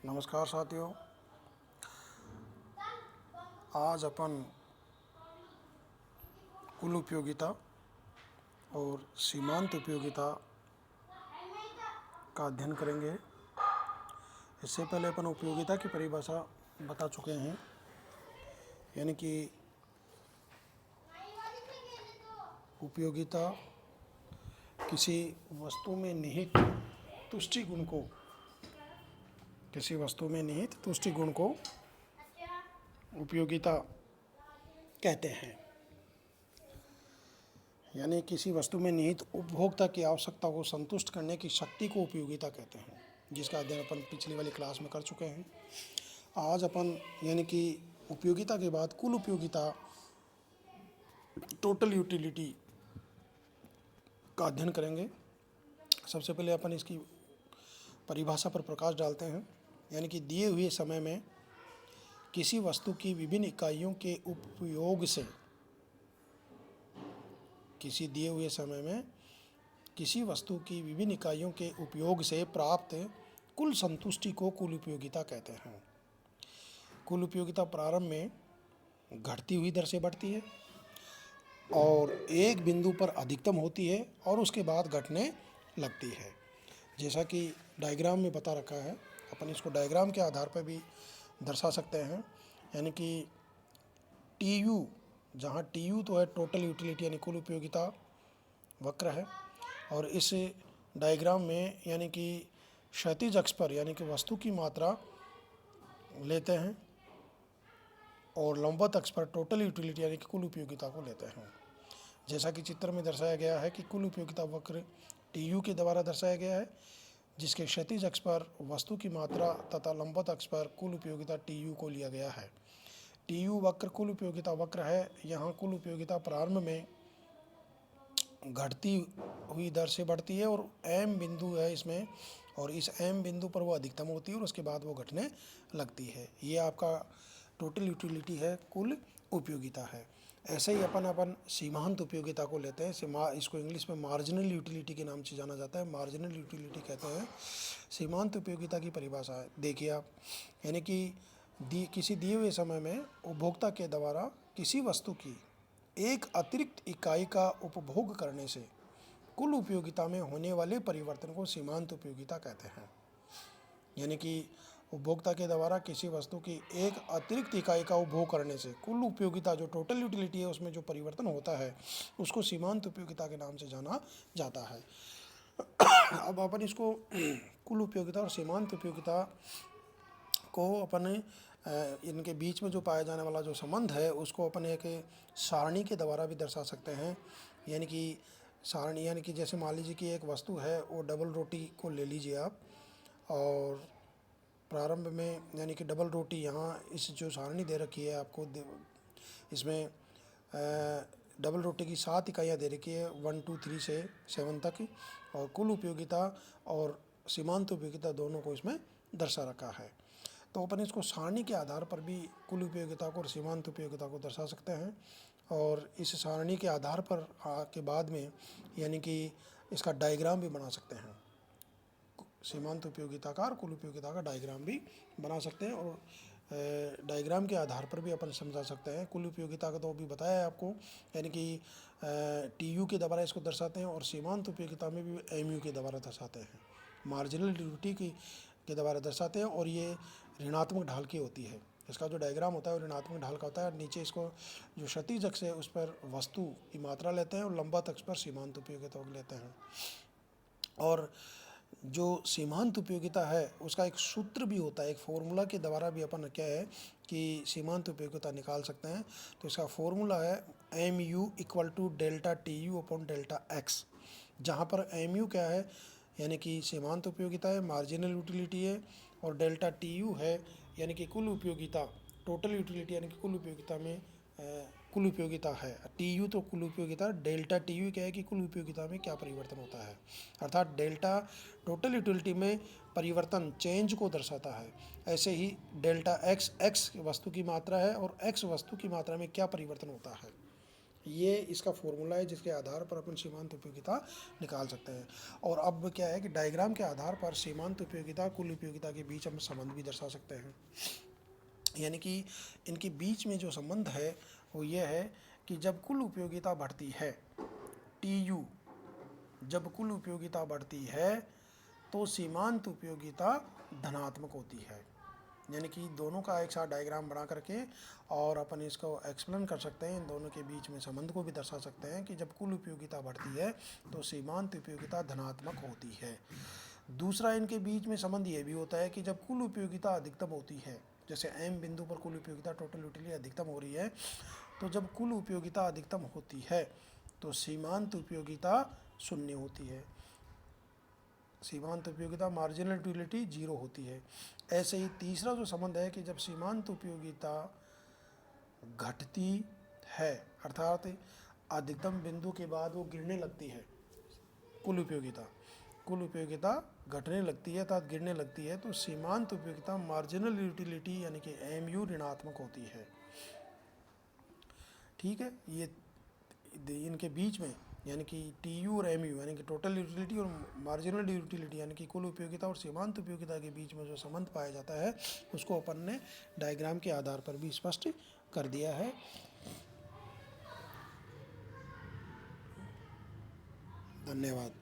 नमस्कार साथियों। आज अपन कुल उपयोगिता और सीमांत उपयोगिता का अध्ययन करेंगे। इससे पहले अपन उपयोगिता की परिभाषा बता चुके हैं, यानी कि उपयोगिता किसी वस्तु में निहित तुष्टि गुण को उपयोगिता कहते हैं। यानी किसी वस्तु में निहित उपभोक्ता की आवश्यकता को संतुष्ट करने की शक्ति को उपयोगिता कहते हैं, जिसका अध्ययन अपन पिछली वाली क्लास में कर चुके हैं। आज अपन यानी कि उपयोगिता के बाद कुल उपयोगिता, टोटल यूटिलिटी का अध्ययन करेंगे। सबसे पहले अपन इसकी परिभाषा पर प्रकाश डालते हैं। यानी कि दिए हुए समय में किसी वस्तु की विभिन्न इकाइयों के उपयोग से प्राप्त कुल संतुष्टि को कुल उपयोगिता कहते हैं। कुल उपयोगिता प्रारंभ में घटती हुई दर से बढ़ती है और एक बिंदु पर अधिकतम होती है और उसके बाद घटने लगती है। जैसा कि डायग्राम में बता रखा है, अपन इसको डायग्राम के आधार पर भी दर्शा सकते हैं। यानी कि TU, जहाँ TU तो है टोटल यूटिलिटी यानी कुल उपयोगिता वक्र है, और इस डायग्राम में यानी कि क्षैतिज अक्ष पर यानी कि वस्तु की मात्रा लेते हैं और लंबवत अक्ष पर टोटल यूटिलिटी यानी कि कुल उपयोगिता को लेते हैं। जैसा कि चित्र में दर्शाया गया है कि कुल उपयोगिता वक्र TU के द्वारा दर्शाया गया है, जिसके क्षैतिज अक्ष पर वस्तु की मात्रा तथा लंबवत अक्ष पर कुल उपयोगिता TU को लिया गया है। TU वक्र कुल उपयोगिता वक्र है। यहाँ कुल उपयोगिता प्रारंभ में घटती हुई दर से बढ़ती है और M बिंदु है इसमें, और इस M बिंदु पर वो अधिकतम होती है और उसके बाद वो घटने लगती है। ये आपका टोटल यूटिलिटी है, कुल उपयोगिता है। ऐसे ही अपन सीमांत उपयोगिता को लेते हैं। इसको इंग्लिश में मार्जिनल यूटिलिटी के नाम से जाना जाता है। मार्जिनल यूटिलिटी कहते हैं। सीमांत उपयोगिता की परिभाषा है, देखिए आप। यानी कि किसी दिए हुए समय में उपभोक्ता के द्वारा किसी वस्तु की एक अतिरिक्त इकाई का उपभोग करने से कुल उपयोगिता में होने वाले परिवर्तन को सीमांत उपयोगिता कहते हैं। यानी कि उपभोक्ता के द्वारा किसी वस्तु की एक अतिरिक्त इकाई का उपभोग करने से कुल उपयोगिता, जो टोटल यूटिलिटी है, उसमें जो परिवर्तन होता है उसको सीमांत उपयोगिता के नाम से जाना जाता है। अब अपन इसको कुल उपयोगिता और सीमांत उपयोगिता को अपन इनके बीच में जो पाया जाने वाला जो संबंध है उसको अपन एक सारणी के द्वारा भी दर्शा सकते हैं। यानी कि सारणी, यानी कि जैसे मान लीजिए कि एक वस्तु है, वो डबल रोटी को ले लीजिए आप, और प्रारंभ में यानी कि डबल रोटी, यहाँ इस जो सारणी दे रखी है आपको, इसमें डबल रोटी की 7 इकाइयाँ दे रखी है, 1 2 3 से 7 तक, और कुल उपयोगिता और सीमांत उपयोगिता दोनों को इसमें दर्शा रखा है। तो अपन इसको सारणी के आधार पर भी कुल उपयोगिता को और सीमांत उपयोगिता को दर्शा सकते हैं, और इस सारणी के आधार पर के बाद में यानी कि इसका डायग्राम भी बना सकते हैं। सीमांत उपयोगिता का और कुल उपयोगिता का डायग्राम भी बना सकते हैं, और डायग्राम के आधार पर भी अपन समझा सकते हैं। कुल उपयोगिता का तो अभी बताया है आपको, यानी कि TU के द्वारा इसको दर्शाते हैं, और सीमांत उपयोगिता में भी MU के द्वारा दर्शाते हैं, मार्जिनल यूटिलिटी के द्वारा दर्शाते हैं, और ये ऋणात्मक ढाल की होती है। इसका जो डायग्राम होता है वो ऋणात्मक ढाल का होता है। नीचे इसको जो क्षैतिज अक्ष है उस पर वस्तु की मात्रा लेते हैं और लंबवत अक्ष पर सीमांत उपयोगिता को लेते हैं। और जो सीमांत उपयोगिता है उसका एक सूत्र भी होता है, एक फॉर्मूला के द्वारा भी अपन क्या है कि सीमांत उपयोगिता निकाल सकते हैं। तो इसका फॉर्मूला है MU = delta TU upon delta X, जहाँ पर MU क्या है, यानी कि सीमांत उपयोगिता है, मार्जिनल यूटिलिटी है, और डेल्टा TU है यानी कि कुल उपयोगिता, टोटल यूटिलिटी यानी कि कुल उपयोगिता में कुल उपयोगिता है। TU तो कुल उपयोगिता, डेल्टा TU क्या है कि कुल उपयोगिता में क्या परिवर्तन होता है, अर्थात डेल्टा टोटल यूटिलिटी में परिवर्तन, चेंज को दर्शाता है। ऐसे ही डेल्टा X वस्तु की मात्रा है और X वस्तु की मात्रा में क्या परिवर्तन होता है, ये इसका फॉर्मूला है जिसके आधार पर अपन सीमांत उपयोगिता निकाल सकते हैं। और अब क्या है कि डायग्राम के आधार पर सीमांत उपयोगिता कुल उपयोगिता के बीच हम संबंध भी दर्शा सकते हैं। यानी कि इनके बीच में जो संबंध है वो ये है कि जब कुल उपयोगिता बढ़ती है, TU, जब कुल उपयोगिता बढ़ती है तो सीमांत उपयोगिता धनात्मक होती है। यानी कि दोनों का एक साथ डायग्राम बना करके और अपन इसको एक्सप्लेन कर सकते हैं, इन दोनों के बीच में संबंध को भी दर्शा सकते हैं कि जब कुल उपयोगिता बढ़ती है तो सीमांत उपयोगिता धनात्मक होती है। दूसरा इनके बीच में संबंध ये भी होता है कि जब कुल उपयोगिता अधिकतम होती है, जैसे M बिंदु पर कुल उपयोगिता टोटल यूटिलिटी अधिकतम हो रही है, तो जब कुल उपयोगिता अधिकतम होती है तो सीमांत उपयोगिता शून्य होती है, सीमांत उपयोगिता मार्जिनल यूटिलिटी 0 होती है। ऐसे ही तीसरा जो संबंध है कि जब सीमांत उपयोगिता घटती है, अर्थात अधिकतम बिंदु के बाद वो गिरने लगती है, कुल उपयोगिता घटने लगती है अर्थात गिरने लगती है, तो सीमांत उपयोगिता मार्जिनल यूटिलिटी यानी कि MU ऋणात्मक होती है। ठीक है, ये इनके बीच में यानी कि TU और MU यानी कि टोटल यूटिलिटी और मार्जिनल यूटिलिटी यानी कि कुल उपयोगिता और सीमांत उपयोगिता के बीच में जो संबंध पाया जाता है उसको अपन ने डायग्राम के आधार पर भी स्पष्ट कर दिया है। धन्यवाद।